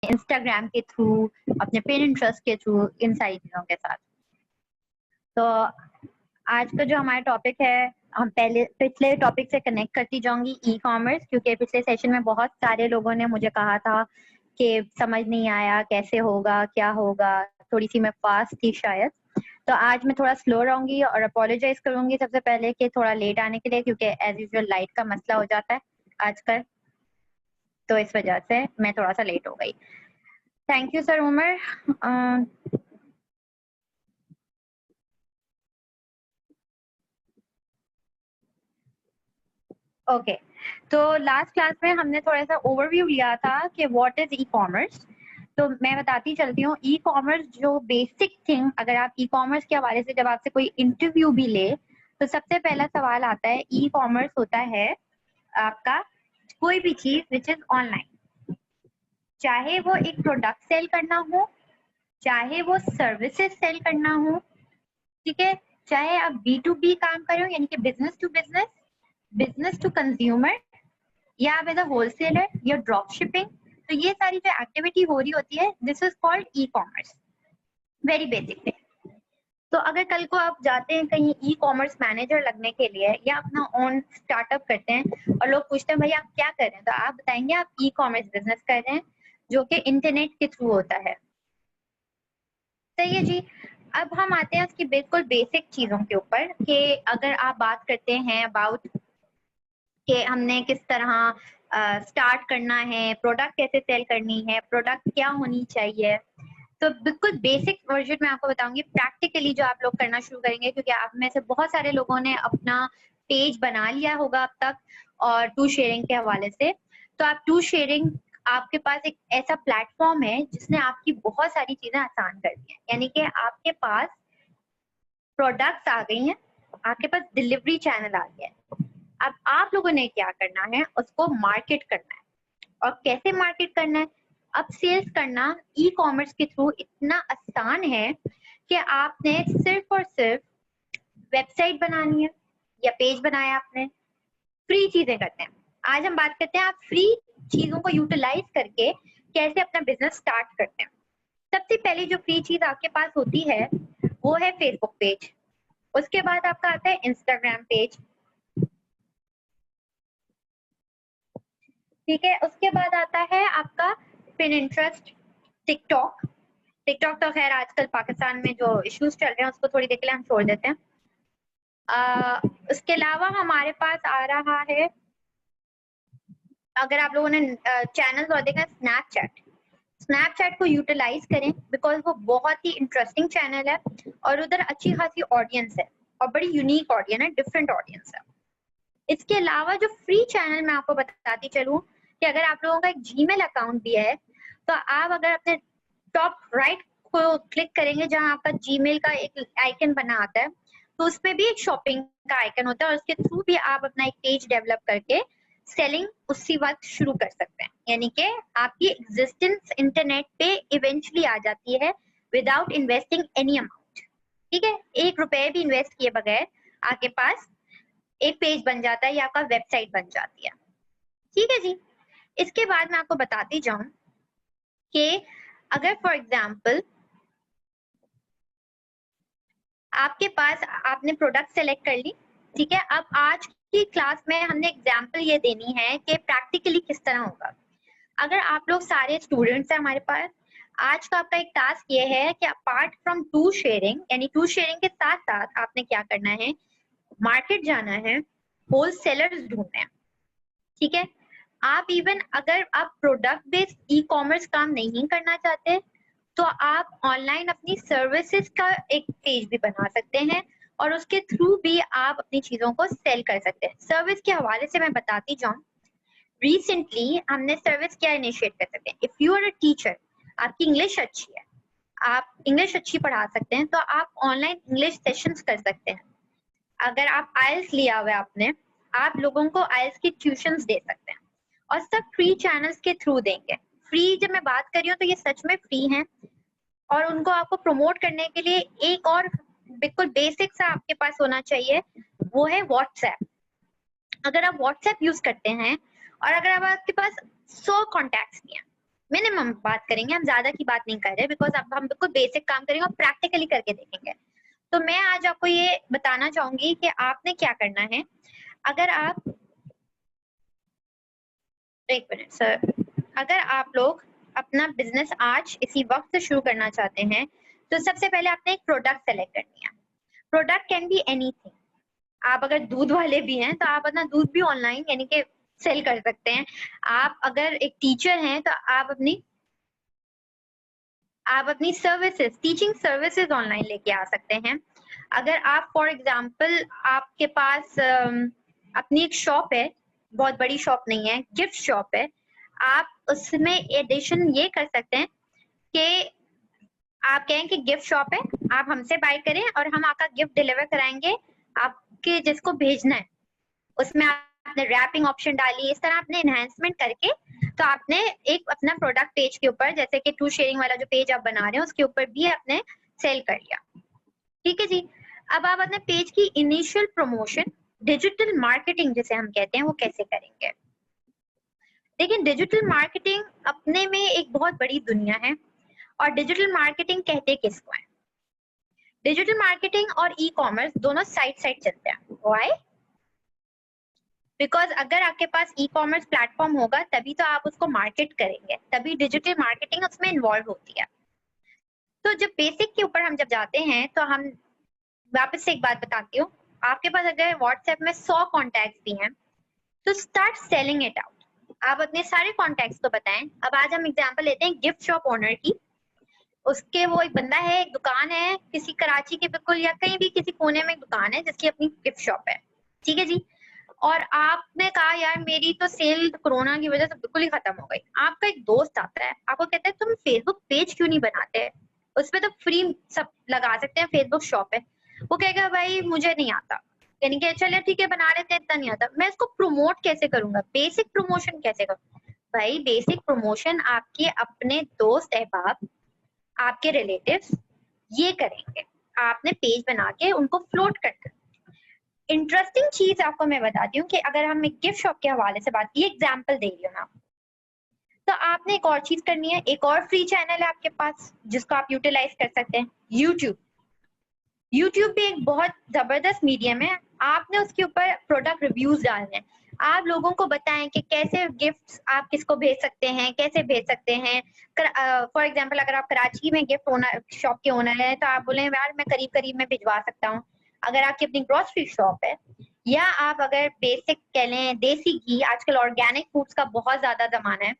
Instagram के through, अपने Pinterest के थ्रू, इन सारी चीजों के साथ। तो आज का जो हमारा टॉपिक है, हम पिछले टॉपिक से कनेक्ट करती जाऊंगी ई कॉमर्स, क्योंकि पिछले सेशन में बहुत सारे लोगों ने मुझे कहा था कि समझ नहीं आया कैसे होगा, क्या होगा, थोड़ी सी मैं फास्ट थी शायद। तो आज मैं थोड़ा स्लो रहूंगी और अपोलोजाइज करूंगी सबसे पहले कि थोड़ा लेट आने के लिए, क्योंकि एज यूजुअल लाइट का मसला हो जाता है आजकल, तो इस वजह से मैं थोड़ा सा लेट हो गई। Thank you sir Umar. Okay, तो लास्ट क्लास में हमने थोड़ा सा ओवरव्यू लिया था कि व्हाट इज ई कॉमर्स। तो मैं बताती चलती हूँ ई कॉमर्स जो बेसिक थिंग, अगर आप ई कॉमर्स के हवाले से जब आपसे कोई इंटरव्यू भी ले तो सबसे पहला सवाल आता है, ई कॉमर्स होता है आपका कोई भी चीज विच इज ऑनलाइन, चाहे वो एक प्रोडक्ट सेल करना हो, चाहे वो सर्विसेज सेल करना हो, ठीक है, चाहे आप B2B काम कर रहे हो यानी कि business to business, business to consumer, या आप एज अ होलसेलर या ड्रॉप शिपिंग, तो ये सारी जो एक्टिविटी हो रही होती है this is called e commerce, very basic thing. तो अगर कल को आप जाते हैं कहीं ई कॉमर्स मैनेजर लगने के लिए या अपना ओन स्टार्टअप करते हैं और लोग पूछते हैं भाई आप क्या कर रहे हैं, तो आप बताएंगे आप ई कॉमर्स बिजनेस कर रहे हैं जो कि इंटरनेट के थ्रू होता है। सही है जी। अब हम आते हैं उसकी बिल्कुल बेसिक चीजों के ऊपर कि अगर आप बात करते हैं अबाउट कि हमने किस तरह स्टार्ट करना है, प्रोडक्ट कैसे सेल करनी है, प्रोडक्ट क्या होनी चाहिए, तो बिल्कुल बेसिक वर्जन में आपको बताऊंगी प्रैक्टिकली जो आप लोग करना शुरू करेंगे, क्योंकि आप में से बहुत सारे लोगों ने अपना पेज बना लिया होगा अब तक और टू शेयरिंग के हवाले से। तो आप टू शेयरिंग, आपके पास एक ऐसा प्लेटफॉर्म है जिसने आपकी बहुत सारी चीजें आसान कर दी है, यानी कि आपके पास प्रोडक्ट्स आ गई हैं, आपके पास डिलीवरी चैनल आ गया है। अब आप लोगों ने क्या करना है, उसको मार्केट करना है। और कैसे मार्केट करना है? अब सेल्स करना ई कॉमर्स के थ्रू इतना आसान है कि आपने सिर्फ और सिर्फ वेबसाइट बनानी है या पेज बनाया आपने, फ्री चीजें करते हैं। आज हम बात करते हैं आप फ्री चीजों को यूटिलाइज करके कैसे अपना बिजनेस स्टार्ट करते हैं। सबसे पहले जो फ्री चीज आपके पास होती है वो है फेसबुक पेज, उसके बाद आपका आता है इंस्टाग्राम पेज, ठीक है, उसके बाद आता है आपका पिनिंटरेस्ट, टिकटॉक। टिकटॉक तो खैर आजकल पाकिस्तान में जो इश्यूज चल रहे हैं उसको थोड़ी देर के लिए हम छोड़ देते हैं। उसके अलावा हमारे पास आ रहा है, अगर आप लोगों ने चैनल और देखा, स्नैपचैट। स्नैपचैट को यूटिलाइज करें बिकॉज वो बहुत ही इंटरेस्टिंग चैनल है और उधर अच्छी खासी ऑडियंस है और बड़ी यूनिक ऑडियंस है, डिफरेंट ऑडियंस है। इसके अलावा जो फ्री चैनल मैं आपको बताती चलूं कि अगर आप लोगों का एक जीमेल अकाउंट भी है तो आप अगर अपने टॉप राइट को क्लिक करेंगे जहां आपका जीमेल का एक आइकन बना आता है, तो उसपे भी एक शॉपिंग का आइकन होता है और उसके थ्रू भी आप अपना एक पेज डेवलप करके सेलिंग उसी वक्त शुरू कर सकते हैं, यानी कि आपकी एग्जिस्टेंस इंटरनेट पे इवेंचुअली आ जाती है विदाउट इन्वेस्टिंग एनी अमाउंट। ठीक है, 1 रुपए भी इन्वेस्ट किए बगैर आपके पास एक पेज बन जाता है या आपका वेबसाइट बन जाती है। ठीक है जी। इसके बाद मैं आपको बताती जाऊं कि अगर फॉर एग्जाम्पल आपके पास, आपने प्रोडक्ट सेलेक्ट कर ली, ठीक है, अब आज की क्लास में हमने एग्जाम्पल ये देनी है कि प्रैक्टिकली किस तरह होगा। अगर आप लोग सारे स्टूडेंट्स हैं हमारे पास, आज का आपका एक टास्क ये है कि अपार्ट फ्रॉम टू शेयरिंग, यानी टू शेयरिंग के साथ साथ आपने क्या करना है, मार्केट जाना है, होलसेलर्स ढूंढने हैं। ठीक है, आप इवन अगर आप प्रोडक्ट बेस्ड ई कॉमर्स काम नहीं करना चाहते तो आप ऑनलाइन अपनी सर्विसेज का एक पेज भी बना सकते हैं और उसके थ्रू भी आप अपनी चीजों को सेल कर सकते हैं। सर्विस के हवाले से मैं बताती जाऊं, रिसेंटली हमने सर्विस क्या इनिशिएट कर सकते हैं। If you are a teacher, आपकी इंग्लिश अच्छी है, आप इंग्लिश अच्छी पढ़ा सकते हैं, तो आप ऑनलाइन इंग्लिश सेशंस कर सकते हैं। अगर आप आइल्स लिया हुआ है आपने, आप लोगों को आइल्स की ट्यूशंस दे सकते हैं और सब फ्री चैनल्स के थ्रू देंगे। फ्री जब मैं बात कर रही हूँ तो ये सच में फ्री है और उनको आपको प्रमोट करने के लिए एक और बिल्कुल बेसिक सा आपके पास होना चाहिए, वो है व्हाट्सएप। अगर आप व्हाट्सएप यूज करते हैं और अगर आपके पास 100 कॉन्टैक्ट्स भी हैं, मिनिमम बात करेंगे, हम ज्यादा की बात नहीं कर रहे, बिकॉज अब हम बिल्कुल बेसिक काम करेंगे और प्रैक्टिकली करके देखेंगे। तो मैं आज आपको ये बताना चाहूंगी कि आपने क्या करना है। अगर आप, एक मिनट सर, अगर आप लोग अपना बिजनेस आज इसी वक्त शुरू करना चाहते हैं, तो सबसे पहले आपने एक प्रोडक्ट सेलेक्ट करनी है। Product can be anything. आप अगर दूध वाले भी हैं तो आप अपना दूध भी ऑनलाइन यानी कि सेल कर सकते हैं। आप अगर एक टीचर हैं तो आप अपनी सर्विसेज, टीचिंग सर्विसेज ऑनलाइन लेके आ सकते हैं। अगर आप फॉर एग्जांपल आपके पास अपनी एक शॉप है, बहुत बड़ी शॉप नहीं है, गिफ्ट शॉप है, आप उसमें एडिशन ये कर सकते हैं कि आप कहें कि गिफ्ट शॉप है, आप हमसे बाय करें और हम आपका गिफ्ट डिलीवर कराएंगे आपके जिसको भेजना है। उसमें आपने रैपिंग ऑप्शन डाली, इस तरह आपने एनहांसमेंट करके तो आपने एक अपना प्रोडक्ट पेज के ऊपर, जैसे कि टू शेयरिंग वाला जो पेज आप बना रहे हैं उसके ऊपर भी आपने सेल कर लिया। ठीक है जी। अब आप अपने पेज की इनिशियल प्रमोशन, डिजिटल मार्केटिंग जिसे हम कहते हैं, वो कैसे करेंगे। लेकिन डिजिटल मार्केटिंग अपने में एक बहुत बड़ी दुनिया है। और डिजिटल मार्केटिंग कहते किसको है? डिजिटल मार्केटिंग और ई कॉमर्स दोनों साइड साइड चलते हैं। व्हाई? बिकॉज अगर आपके पास ई कॉमर्स प्लेटफॉर्म होगा तभी तो आप उसको मार्केट करेंगे, तभी डिजिटल मार्केटिंग उसमें इन्वॉल्व होती है। तो जब बेसिक के ऊपर हम जब जाते हैं तो हम वापस से एक बात बताती हूँ, आपके पास अगर व्हाट्सएप में 100 कॉन्टैक्ट भी हैं तो स्टार्ट सेलिंग इट आउट। आप अपने सारे कॉन्टैक्ट्स को बताएं। अब आज हम एग्जांपल लेते हैं गिफ्ट शॉप ओनर की। उसके वो एक बंदा है, एक दुकान है किसी कराची के बिल्कुल या कहीं भी किसी कोने में एक दुकान है जिसकी अपनी गिफ्ट शॉप है। ठीक है जी। और आपने कहा यार मेरी तो सेल कोरोना की वजह से बिल्कुल ही खत्म हो गई। आपका एक दोस्त आता है, आपको कहता है तुम फेसबुक पेज क्यों नहीं बनाते, उसमें तो फ्री सब लगा सकते हैं, फेसबुक शॉप है। वो कहेगा भाई मुझे नहीं आता, यानी कि चलिए ठीक है बना लेते हैं, इतना नहीं आता, मैं इसको प्रमोट कैसे करूंगा, बेसिक प्रमोशन कैसे करूँ। भाई बेसिक प्रमोशन आपके अपने दोस्त अहबाब, आपके रिलेटिव्स ये करेंगे। आपने पेज बना के उनको फ्लोट करना। इंटरेस्टिंग चीज आपको मैं बताती हूँ कि अगर हम एक गिफ्ट शॉप के हवाले से बात, ये एग्जांपल दे रही हूँ ना, तो आपने एक और चीज करनी है। एक और फ्री चैनल है आपके पास जिसको आप यूटिलाइज कर सकते हैं, यूट्यूब। यूट्यूब भी एक बहुत जबरदस्त मीडियम है। आपने उसके ऊपर प्रोडक्ट रिव्यूज डालने हैं। आप लोगों को बताएं कि कैसे गिफ्ट्स आप किसको भेज सकते हैं, कैसे भेज सकते हैं। फॉर एग्जांपल अगर आप कराची में गिफ्ट ओनर शॉप के ओनर हैं तो आप बोले यार मैं करीब करीब में भिजवा सकता हूँ। अगर आपकी अपनी ग्रोसरी शॉप है, या आप अगर बेसिक कह लें देसी घी, आजकल ऑर्गेनिक फूड्स का बहुत ज्यादा जमाना है,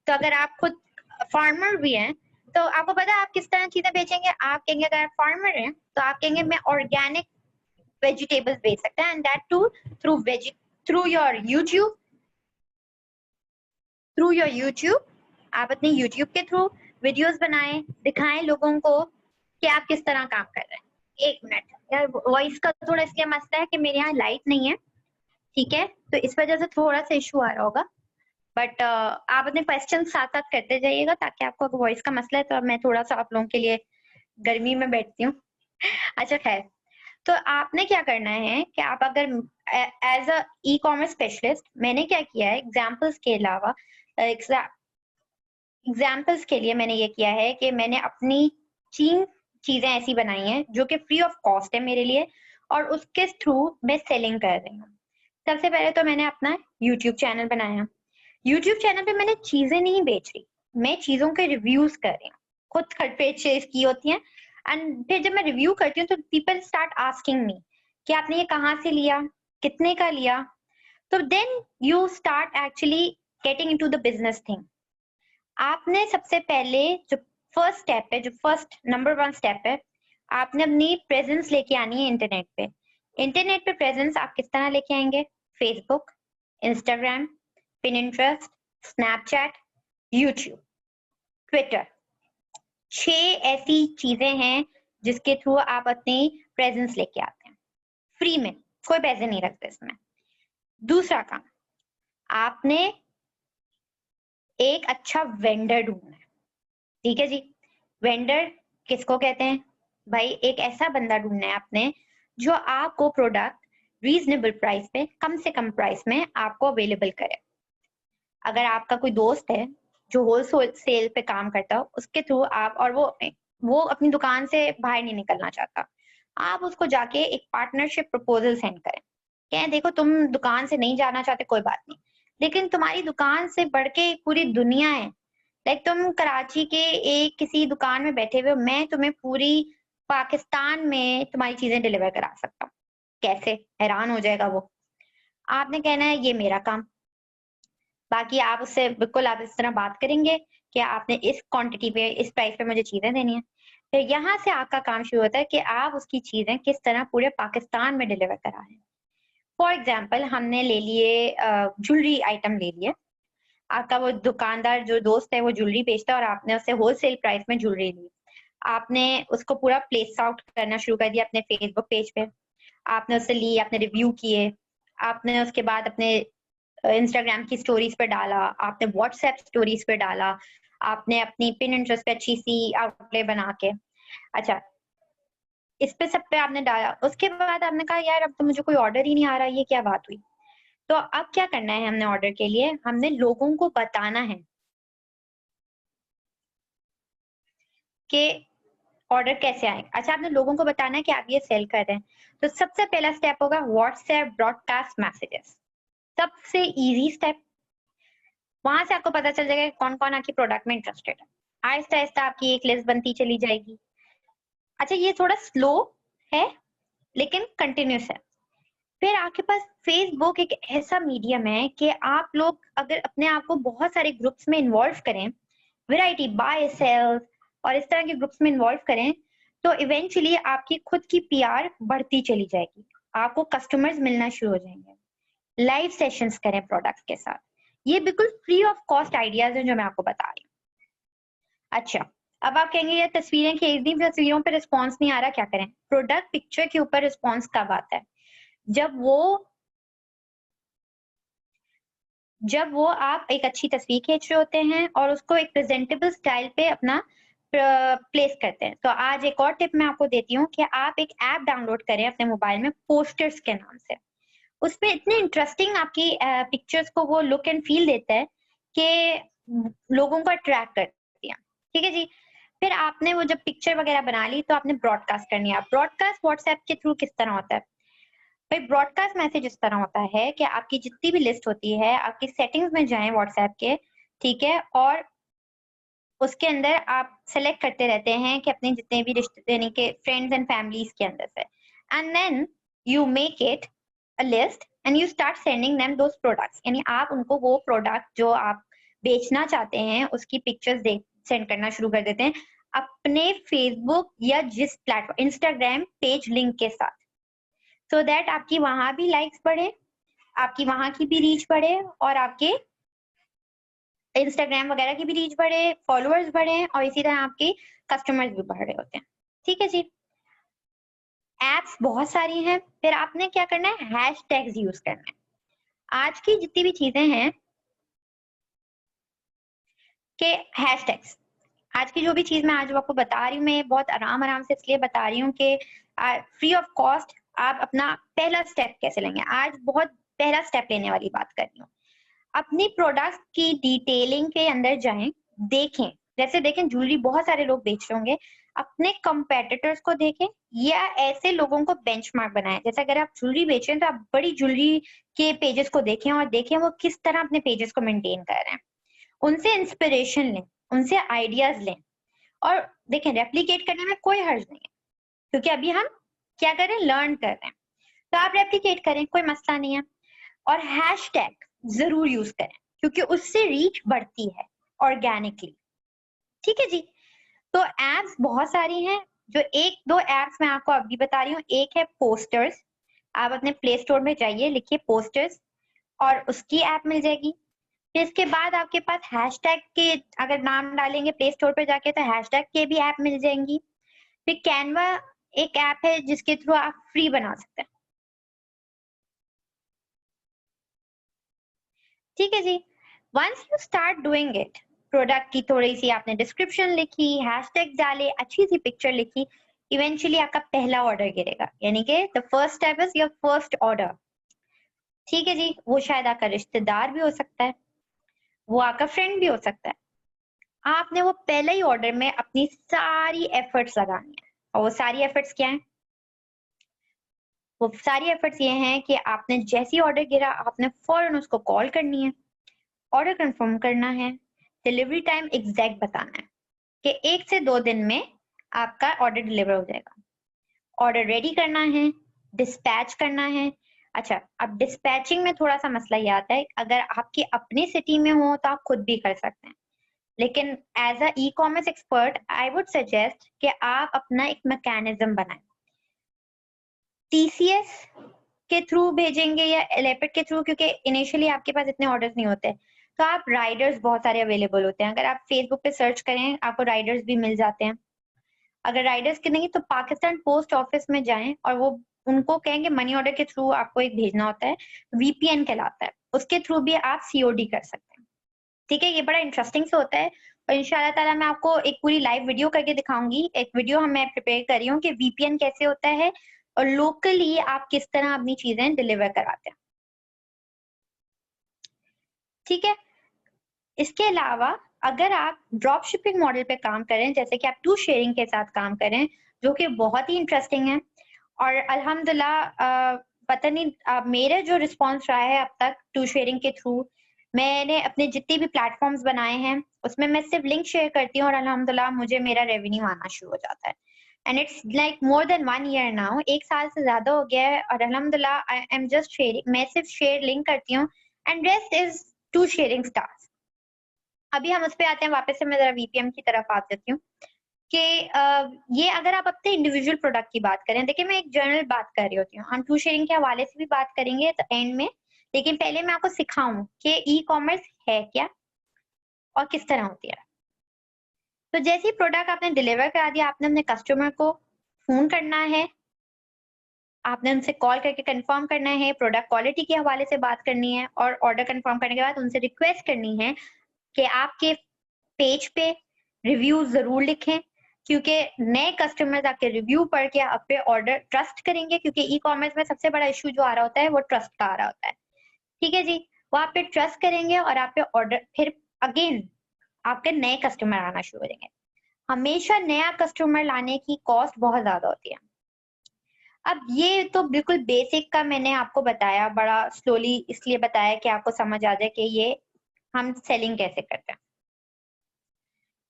तो अगर आप खुद फार्मर भी हैं तो आपको पता है आप किस तरह चीजें बेचेंगे। आप कहेंगे अगर आप फार्मर हैं तो आप कहेंगे मैं ऑर्गेनिक वेजिटेबल्स बेच सकता है, and that too through your YouTube. आप अपने यूट्यूब के थ्रू वीडियोस बनाएं, दिखाएं लोगों को कि आप किस तरह काम कर रहे हैं। एक मिनट यार, वॉइस का थोड़ा इसलिए मसला है कि मेरे यहाँ लाइट नहीं है, ठीक है, तो इस वजह से थोड़ा सा इशू आ रहा होगा। बट आप अपने क्वेश्चन साथ साथ करते जाइएगा ताकि आपको वॉइस का मसला है तो मैं थोड़ा सा आप लोगों के लिए गर्मी में बैठती हूँ। अच्छा खैर, तो आपने क्या करना है कि आप अगर as a e commerce specialist, मैंने क्या किया है एग्जाम्पल्स के अलावा, एग्जाम्पल्स के लिए मैंने ये किया है कि मैंने अपनी 3 चीजें ऐसी बनाई हैं जो कि फ्री ऑफ कॉस्ट है मेरे लिए और उसके थ्रू मैं सेलिंग कर रही हूँ। सबसे पहले तो मैंने अपना यूट्यूब चैनल बनाया। यूट्यूब चैनल पे मैंने चीजें नहीं बेच रही, मैं चीजों के रिव्यूज कर रही हूँ, खुद परचेज की होती हैं। एंड फिर जब मैं रिव्यू करती हूँ तो पीपल स्टार्ट आस्किंग मी कि आपने ये कहाँ से लिया, कितने का लिया। तो then you start actually getting into the business thing. आपने सबसे पहले जो फर्स्ट स्टेप है, जो फर्स्ट नंबर 1 स्टेप है, आपने अपनी प्रेजेंस लेके आनी है इंटरनेट पे। इंटरनेट पे प्रेजेंस आप किस तरह लेके आएंगे? Facebook, Instagram, Pinterest, Snapchat, YouTube, Twitter. 6 ऐसी चीजें हैं जिसके थ्रू आप अपनी प्रेजेंस लेके आते हैं फ्री में, कोई पैसे नहीं रखते इसमें। दूसरा काम, आपने एक अच्छा वेंडर ढूंढना है। ठीक है जी। वेंडर किसको कहते हैं? भाई एक ऐसा बंदा ढूंढना है आपने जो आपको प्रोडक्ट रीजनेबल प्राइस पे, कम से कम प्राइस में आपको अवेलेबल करे। अगर आपका कोई दोस्त है जो होलसेल सेल पे काम करता हो उसके थ्रू आप, और वो अपनी दुकान से बाहर नहीं निकलना चाहता, आप उसको जाके एक पार्टनरशिप प्रपोजल सेंड करें। कहें देखो तुम दुकान से नहीं जाना चाहते कोई बात नहीं, लेकिन तुम्हारी दुकान से बढ़ के एक पूरी दुनिया है। लाइक तुम कराची के एक किसी दुकान में बैठे हुए हो, मैं तुम्हें पूरी पाकिस्तान में तुम्हारी चीजें डिलीवर करा सकता हूँ। कैसे? हैरान हो जाएगा वो। आपने कहना है ये मेरा काम। बाकी आप उससे बिल्कुल आप इस तरह बात करेंगे कि आपने इस क्वांटिटी पे इस प्राइस पे मुझे चीजें देनी है। फिर यहाँ से आपका काम शुरू होता है कि आप उसकी चीजें किस तरह पूरे पाकिस्तान में डिलीवर करा रहे हैं। फॉर एग्जाम्पल हमने ले लिए ज्वेलरी आइटम ले लिए, आपका वो दुकानदार जो दोस्त है वो ज्वेलरी बेचता है और आपने उससे होलसेल प्राइस में ज्वेलरी ली। आपने उसको पूरा प्लेस आउट करना शुरू कर दिया अपने फेसबुक पेज पे, आपने उससे ली, आपने रिव्यू किए, आपने उसके बाद अपने इंस्टाग्राम की स्टोरीज पे डाला, आपने व्हाट्सएप स्टोरीज पे डाला, आपने अपनी पिन इंटरेस्ट पे अच्छी सी आउटले बना के, अच्छा इस पे सब पे आपने डाला। उसके बाद आपने कहा यार अब तो मुझे कोई ऑर्डर ही नहीं आ रहा, ये क्या बात हुई? तो अब क्या करना है हमने ऑर्डर के लिए, हमने लोगों को बताना है कि ऑर्डर कैसे आएगा। अच्छा आपने लोगों को बताना है कि आप ये सेल कर रहे हैं, तो सबसे पहला स्टेप होगा व्हाट्सएप ब्रॉडकास्ट मैसेजेस। सबसे इजी स्टेप, वहां से आपको पता चल जाएगा कौन कौन आपकी प्रोडक्ट में इंटरेस्टेड है। आहिस्ता आहिस्ता आपकी एक लिस्ट बनती चली जाएगी। अच्छा ये थोड़ा स्लो है लेकिन कंटिन्यूस है। फिर आपके पास फेसबुक एक ऐसा मीडियम है कि आप लोग अगर अपने आप को बहुत सारे ग्रुप्स में इन्वॉल्व करें, वैरायटी बाय सेल्स और इस तरह के ग्रुप्स में इन्वॉल्व करें, तो इवेंचुअली आपकी खुद की पीआर बढ़ती चली जाएगी, आपको कस्टमर्स मिलना शुरू हो जाएंगे। लाइव सेशंस करें प्रोडक्ट्स के साथ। ये बिल्कुल फ्री ऑफ कॉस्ट आइडियाज हैं जो मैं आपको बता रही हूँ। अच्छा अब आप कहेंगे ये तस्वीरें खींच दी, तस्वीरों पे रिस्पॉन्स नहीं आ रहा, क्या करें? प्रोडक्ट पिक्चर के ऊपर रिस्पॉन्स कब आता है? जब वो आप एक अच्छी तस्वीर खींच रहे होते हैं और उसको एक प्रेजेंटेबल स्टाइल पे अपना प्लेस करते हैं। तो आज एक और टिप मैं आपको देती हूँ कि आप एक ऐप डाउनलोड करें अपने मोबाइल में पोस्टर्स के नाम से। उसपे इतने इंटरेस्टिंग आपकी पिक्चर्स को वो लुक एंड फील देता है कि लोगों को अट्रैक्ट करती है। ठीक है जी। फिर आपने वो जब पिक्चर वगैरह बना ली तो आपने ब्रॉडकास्ट करनी है। ब्रॉडकास्ट व्हाट्सएप के थ्रू किस तरह होता है भाई? ब्रॉडकास्ट मैसेज इस तरह होता है कि आपकी जितनी भी लिस्ट होती है, आपकी सेटिंग्स में जाएं व्हाट्सएप के, ठीक है, और उसके अंदर आप सेलेक्ट करते रहते हैं कि अपने जितने भी रिश्ते यानी कि फ्रेंड्स एंड फैमिलीज के अंदर से, and then you make it a list and you start sending them those products. यानी आप उनको वो प्रोडक्ट जो आप बेचना चाहते हैं उसकी पिक्चर्स सेंड करना शुरू कर देते हैं अपने फेसबुक या जिस प्लेटफॉर्म, इंस्टाग्राम पेज लिंक के साथ, सो दैट आपकी वहां भी लाइक्स बढ़े, आपकी वहां की भी रीच बढ़े और आपके इंस्टाग्राम वगैरह की भी रीच बढ़े, फॉलोअर्स बढ़े और इसी तरह आपके कस्टमर्स भी बढ़ रहे होते हैं। ठीक है जी। एप्स बहुत सारी हैं। फिर आपने क्या करना है, हैशटैग्स यूज करना है। आज की जितनी भी चीजें हैं कि हैशटैग्स, आज की जो भी चीज मैं आज आपको बता रही हूँ, मैं बहुत आराम आराम से इसलिए बता रही हूँ कि फ्री ऑफ कॉस्ट आप अपना पहला स्टेप कैसे लेंगे। आज बहुत पहला स्टेप लेने वाली बात कर रही हूँ। अपनी प्रोडक्ट की डिटेलिंग के अंदर जाएं, देखें, जैसे देखें ज्वेलरी बहुत सारे लोग बेच रहे होंगे, अपने कंपेटिटर्स को देखें या ऐसे लोगों को बेंचमार्क बनाएं। जैसे अगर आप ज्वेलरी बेच रहे हैं तो आप बड़ी ज्वेलरी के पेजेस को देखें और देखें वो किस तरह अपने पेजेस को मेंटेन कर रहे हैं, उनसे इंस्पिरेशन लें, उनसे आइडियाज लें और देखें रेप्लिकेट करने में कोई हर्ज नहीं है, क्योंकि अभी हम क्या कर रहे हैं, लर्न कर रहे हैं। तो आप रेप्लिकेट करें, कोई मसला नहीं है। और हैशटैग जरूर यूज करें क्योंकि उससे रीच बढ़ती है ऑर्गेनिकली। ठीक है जी। तो एप्स बहुत सारी हैं, जो एक दो एप्स मैं आपको अभी बता रही हूँ। एक है पोस्टर्स, आप अपने प्ले स्टोर में जाइए, लिखिए पोस्टर्स और उसकी ऐप मिल जाएगी। फिर इसके बाद आपके पास हैशटैग के अगर नाम डालेंगे प्ले स्टोर पे जाके तो हैशटैग के भी ऐप मिल जाएंगी। फिर कैनवा एक ऐप है जिसके थ्रू आप फ्री बना सकते हैं। ठीक है जी। Once you start doing it, product की थोड़ी सी आपने डिस्क्रिप्शन लिखी, हैशटैग डाले, अच्छी सी पिक्चर लिखी, इवेंचुअली आपका पहला ऑर्डर गिरेगा, यानी कि the first step is your first order. ठीक है जी। वो शायद आपका रिश्तेदार भी हो सकता है, वो आपका फ्रेंड भी हो सकता है, आपने वो पहले ही ऑर्डर में अपनी सारी एफर्ट्स लगानी है। और वो सारी एफर्ट्स क्या हैं? वो सारी एफर्ट्स ये हैं कि आपने जैसे ही ऑर्डर गिरा आपने फौरन उसको कॉल करनी है, ऑर्डर कंफर्म करना है, डिलीवरी टाइम एग्जैक्ट बताना है कि 1 से 2 दिन में आपका ऑर्डर डिलीवर हो जाएगा। ऑर्डर रेडी करना है, डिस्पैच करना है। अच्छा, अब डिस्पैचिंग में थोड़ा-सा मसला ये आता है, अगर आपकी अपनी सिटी में हो तो आप खुद भी कर सकते हैं। लेकिन as a e-commerce expert I would suggest कि आप अपना एक मैकेनिज्म बनाएँ। टीसीएस के थ्रू भेजेंगे या एलेपिड के थ्रू, क्योंकि इनिशियली आपके पास इतने ऑर्डर्स नहीं होते। तो आप राइडर्स बहुत सारे अवेलेबल होते हैं। अगर आप फेसबुक पे सर्च करें आपको राइडर्स भी मिल जाते हैं। अगर राइडर्स के नहीं तो पाकिस्तान पोस्ट ऑफिस में जाएँ और वो उनको कहेंगे मनी ऑर्डर के थ्रू आपको एक भेजना होता है, वीपीएन कहलाता है। उसके थ्रू भी आप सीओडी कर सकते हैं। ठीक है? ये बड़ा इंटरेस्टिंग से होता है और इंशाल्लाह ताला मैं आपको एक पूरी लाइव वीडियो करके दिखाऊँगी। एक वीडियो मैं प्रिपेयर कर रही हूँ कि वीपीएन कैसे होता है और लोकली आप किस तरह अपनी चीज़ें डिलीवर कराते हैं। ठीक है? इसके अलावा अगर आप ड्रॉप शिपिंग मॉडल पे काम करें, जैसे कि आप टू शेयरिंग के साथ काम करें, जो कि बहुत ही इंटरेस्टिंग है और अल्हम्दुलिल्लाह पता नहीं मेरा जो रिस्पॉन्स रहा है अब तक टू शेयरिंग के थ्रू, मैंने अपने जितने भी प्लेटफ़ॉर्म्स बनाए हैं, उसमें मैं सिर्फ़ लिंक शेयर करती हूँ और अल्हम्दुलिल्लाह मुझे मेरा रेवेन्यू आना शुरू हो जाता है। And it's like more than 1 year now, 1 साल से ज़्यादा हो गया है और अल्हम्दुलिल्लाह आई एम जस्ट शेयरिंग, मैं सिर्फ़ शेयर लिंक करती हूँ and rest is to sharing stars. अभी हम उस पे आते हैं, वापस से मैं ज़रा वीपीएम की तरफ आ जाती हूँ कि ये अगर आप अपने इंडिविजुअल प्रोडक्ट की बात करें, देखिए मैं एक जनरल बात कर रही होती हूँ, हम टू शेयरिंग के हवाले से भी बात करेंगे तो एंड में, लेकिन पहले मैं आपको सिखाऊँ कि ई-कॉमर्स है क्या और किस तरह होती है। तो जैसे ही प्रोडक्ट आपने डिलीवर करा दिया, आपने अपने कस्टमर को फ़ोन करना है, आपने उनसे कॉल करके कंफर्म करना है, प्रोडक्ट क्वालिटी के हवाले से बात करनी है और ऑर्डर कंफर्म करने के बाद उनसे रिक्वेस्ट करनी है कि आपके पेज पे रिव्यू ज़रूर लिखें, क्योंकि नए कस्टमर्स आपके रिव्यू पढ़ के आप पे ऑर्डर ट्रस्ट करेंगे, क्योंकि ई-कॉमर्स में सबसे बड़ा इश्यू जो आ रहा होता है वो ट्रस्ट का आ रहा होता है। ठीक है जी? वो आप पे ट्रस्ट करेंगे और आप पे ऑर्डर फिर अगेन आपके नए कस्टमर आना शुरू हो जाएँगे। हमेशा नया कस्टमर लाने की कॉस्ट बहुत ज़्यादा होती है। अब ये तो बिल्कुल बेसिक का मैंने आपको बताया, बड़ा स्लोली इसलिए बताया कि आपको समझ आ जाए कि ये हम सेलिंग कैसे करते हैं।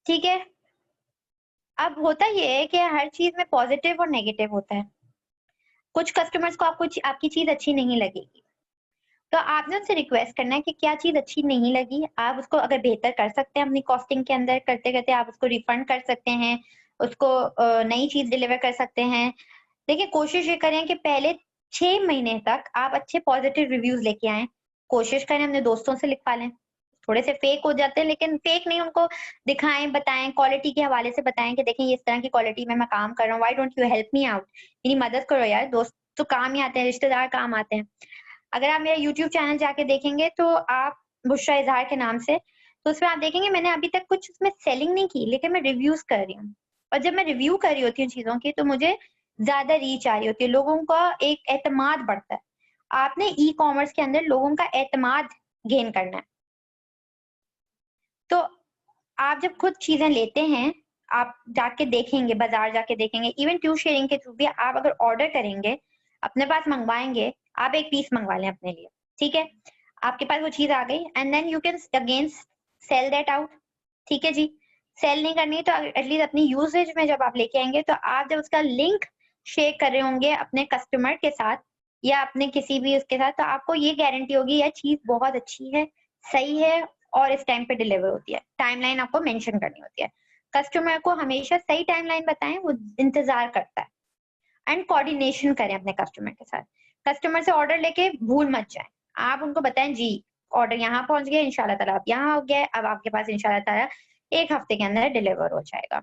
ठीक है? अब होता ये है कि हर चीज़ में पॉज़िटिव और नेगेटिव होता है। कुछ कस्टमर्स को आपकी चीज़ अच्छी नहीं लगेगी, तो आपने उनसे रिक्वेस्ट करना है कि क्या चीज़ अच्छी नहीं लगी, आप उसको अगर बेहतर कर सकते हैं अपनी कॉस्टिंग के अंदर, करते-करते आप उसको रिफंड कर सकते हैं, उसको नई चीज़ डिलीवर कर सकते हैं। देखिए, कोशिश ये करें कि पहले 6 महीने तक आप अच्छे पॉज़िटिव रिव्यूज़ लेके आएँ। कोशिश करें अपने दोस्तों से लिखवा लें। थोड़े से फेक हो जाते हैं, लेकिन फेक नहीं, उनको दिखाएँ, बताएँ, क्वालिटी के हवाले से बताएँ कि देखिए, इस तरह की क्वालिटी में मैं काम कर रहा हूँ, why don't you help me out? मेरी मदद करो यार, दोस्त तो काम ही आते हैं, रिश्तेदार काम आते हैं। अगर आप मेरा यूट्यूब चैनल जाके देखेंगे तो आप बुशरा इज़हार के नाम से, तो उसमें आप देखेंगे मैंने अभी तक कुछ उसमें सेलिंग नहीं की, लेकिन मैं रिव्यूज़ कर रही हूँ। और जब मैं रिव्यू कर रही होती हूँ चीज़ों की, तो मुझे ज़्यादा रीच आ रही होती है, लोगों का एक एतमाद बढ़ता है। आपने ई-कॉमर्स के अंदर लोगों का एतमाद गेन करना है। तो आप जब खुद चीज़ें लेते हैं, आप जाके देखेंगे, बाज़ार जाके देखेंगे, इवन ट्यूब शेयरिंग के थ्रू भी आप अगर ऑर्डर करेंगे, अपने पास मँगवाएँगे, आप 1 पीस मँगवा लें अपने लिए, ठीक है? आपके पास वो चीज़ आ गई and then you can again sell that out, ठीक है जी? सेल नहीं करनी तो एटलीस्ट अपनी यूसेज में जब आप लेके आएँगे, तो आप जब उसका लिंक शेयर कर रहे होंगे अपने कस्टमर के साथ या अपने किसी भी उसके साथ, तो आपको ये गारंटी होगी यह चीज़ बहुत अच्छी है, सही है और इस टाइम पे डिलीवर होती है। टाइमलाइन आपको मेंशन करनी होती है। कस्टमर को हमेशा सही टाइमलाइन बताएँ, वो इंतज़ार करता है। एंड कोऑर्डिनेशन करें अपने कस्टमर के साथ। कस्टमर से ऑर्डर लेके भूल मत जाएँ। आप उनको बताएँ जी, ऑर्डर यहाँ पहुँच गया, इंशाल्लाह ताला अब यहाँ हो गया है, अब आपके पास इंशाल्लाह ताला 1 हफ्ते के अंदर डिलीवर हो जाएगा।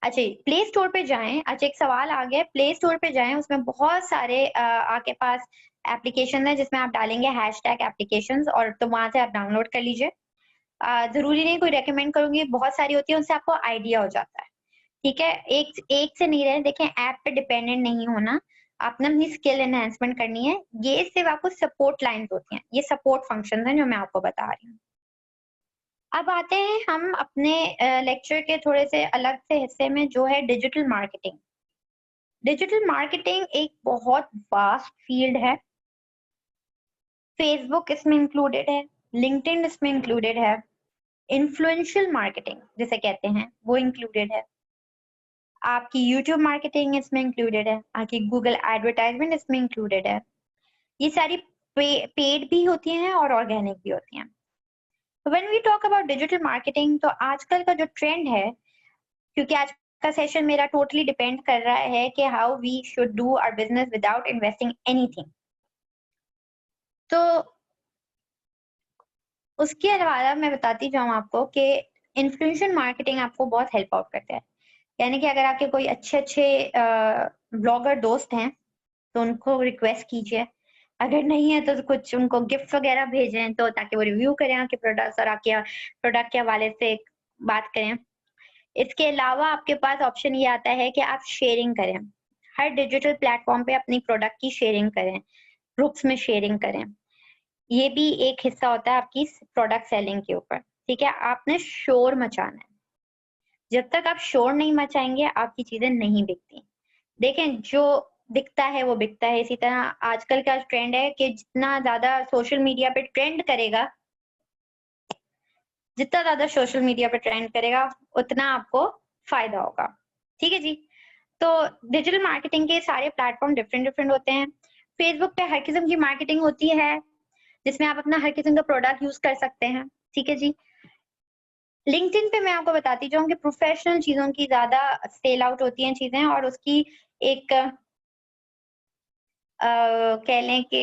अच्छा, प्ले स्टोर पे जाएँ। अच्छा, एक सवाल आ गया है, प्ले स्टोर पे जाएँ, उसमें बहुत सारे आपके पास एप्लीकेशन है जिसमें आप डालेंगे हैशटैग एप्लीकेशंस और तो वहाँ से आप डाउनलोड कर लीजिए। ज़रूरी नहीं कोई रिकमेंड करूँगी, बहुत सारी होती है, उनसे आपको आइडिया हो जाता है। ठीक है? एक एक से नहीं रहे, देखें ऐप पे डिपेंडेंट नहीं होना, आपने अपनी स्किल एनहांसमेंट करनी है। ये सिर्फ़ आपको सपोर्ट लाइन्स होती हैं, ये सपोर्ट फंक्शंस हैं जो मैं आपको बता रही हूँ। अब आते हैं हम अपने लेक्चर के थोड़े से अलग से हिस्से में, जो है डिजिटल मार्केटिंग। डिजिटल मार्केटिंग एक बहुत वास्ट फील्ड है। फेसबुक इसमें इंक्लूडेड है, लिंक्डइन इसमें इंक्लूडेड है, इन्फ्लुएंशियल मार्केटिंग जिसे कहते हैं वो इंक्लूडेड है, आपकी यूट्यूब मार्केटिंग इसमें इंक्लूडेड है, आपकी गूगल एडवर्टाइजमेंट इसमें इंक्लूडेड है। ये सारी पेड भी होती हैं और ऑर्गेनिक भी होती हैं। When we talk about digital marketing, तो आजकल का जो ट्रेंड है, क्योंकि आज का सेशन मेरा टोटली डिपेंड कर रहा है कि how we should do our business without investing anything, तो उसके अलावा मैं बताती जाऊँ आपको कि इन्फ्लुएंशियल मार्केटिंग आपको बहुत हेल्प आउट करता है। यानी कि अगर आपके कोई अच्छे-अच्छे ब्लॉगर दोस्त हैं, तो उनको रिक्वेस्ट कीजिए। अगर नहीं है तो कुछ उनको गिफ्ट वगैरह भेजें, तो ताकि वो रिव्यू करें आपके प्रोडक्ट्स और आपके प्रोडक्ट के हवाले से बात करें। इसके अलावा आपके पास ऑप्शन ये आता है कि आप शेयरिंग करें। हर डिजिटल प्लेटफॉर्म पे अपनी प्रोडक्ट की शेयरिंग करें, ग्रुप्स में शेयरिंग करें। ये भी एक हिस्सा होता है आपकी प्रोडक्ट सेलिंग के ऊपर। ठीक है, आपने शोर मचाना है। जब तक आप शोर नहीं मचाएंगे, आपकी चीजें नहीं बिकती। देखें, जो दिखता है वो बिकता है। इसी तरह आजकल का ट्रेंड है कि जितना ज्यादा सोशल मीडिया पे ट्रेंड करेगा, जितना ज्यादा सोशल मीडिया पे ट्रेंड करेगा, उतना आपको फायदा होगा। ठीक है जी। तो डिजिटल मार्केटिंग के सारे प्लेटफॉर्म डिफरेंट डिफरेंट होते हैं। फेसबुक पे हर किस्म की मार्केटिंग होती है, जिसमें आप अपना हर किस्म का प्रोडक्ट यूज कर सकते हैं। ठीक है जी। लिंक्डइन पे मैं आपको बताती जाऊँ कि प्रोफेशनल चीजों की ज्यादा सेल आउट होती हैं चीजें, और उसकी एक कह लें कि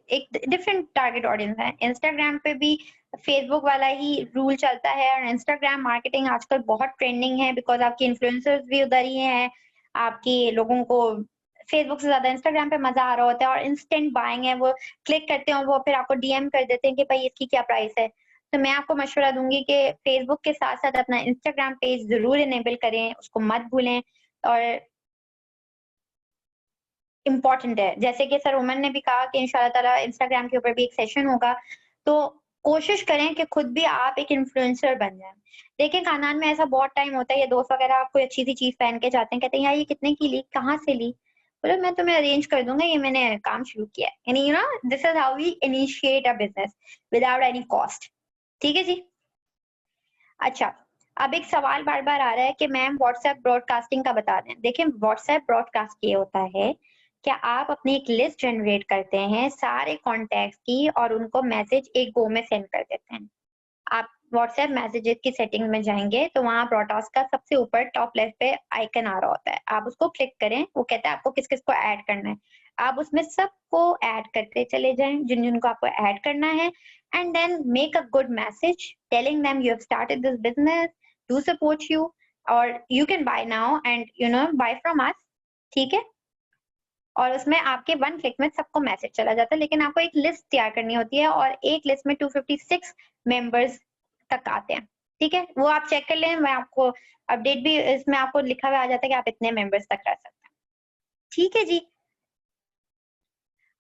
एक डिफरेंट टारगेट ऑडियंस है। इंस्टाग्राम पे भी फेसबुक वाला ही रूल चलता है, और इंस्टाग्राम मार्केटिंग आजकल बहुत ट्रेंडिंग है, बिकॉज आपकी इन्फ्लुएंसर्स भी उधर ही हैं। आपकी लोगों को फेसबुक से ज्यादा इंस्टाग्राम पे मजा आ रहा होता है, और इंस्टेंट बाइंग है, वो क्लिक करते हैं और वो फिर आपको डीएम कर देते हैं कि भाई इसकी क्या प्राइस है। तो मैं आपको मशवरा दूंगी कि फेसबुक के साथ साथ अपना इंस्टाग्राम पेज जरूर इनेबल करें, उसको मत भूलें। और इम्पोर्टेंट है, जैसे कि सर उमन ने भी कहा कि इंशाल्लाह ताला इंस्टाग्राम के ऊपर भी एक सेशन होगा, तो कोशिश करें कि खुद भी आप एक इन्फ्लुएंसर बन जाएं। देखिए, खानदान में ऐसा बहुत टाइम होता है, ये दोस्त वगैरह आप कोई अच्छी सी चीज पहन के जाते हैं, कहते हैं यार ये कितने की ली, कहाँ से ली? बोले मैं तुम्हें अरेंज कर दूंगा, ये मैंने काम शुरू किया है। यानी this is how we initiate a business without any cost. ठीक है जी। अच्छा, अब एक सवाल बार बार आ रहा है कि मैम व्हाट्सएप ब्रॉडकास्टिंग का बता दें। देखिए, व्हाट्सएप ब्रॉडकास्ट ये होता है कि आप अपनी एक लिस्ट जनरेट करते हैं सारे कॉन्टैक्ट्स की, और उनको मैसेज एक गो में सेंड कर देते हैं। आप व्हाट्सएप मैसेजेस की सेटिंग में जाएंगे तो वहां ब्रॉडकास्ट का सबसे ऊपर टॉप लेफ्ट पे आइकन आ रहा होता है, आप उसको क्लिक करें। वो कहता है आपको किस किस को ऐड करना है, आप उसमें सबको ऐड करते चले जाएं जिन जिनको आपको ऐड करना है, and then make a good message telling them you have started this business, do support you, और you can buy now and buy from us. ठीक है। और उसमें आपके वन क्लिक में सबको मैसेज चला जाता है, लेकिन आपको एक लिस्ट तैयार करनी होती है, और एक लिस्ट में 256 मेंबर्स तक आते हैं। ठीक है, वो आप चेक कर लें, मैं आपको अपडेट भी इसमें आपको लिखा हुआ आ जाता है कि आप इतने मेंबर्स तक कर सकते हैं। ठीक है जी।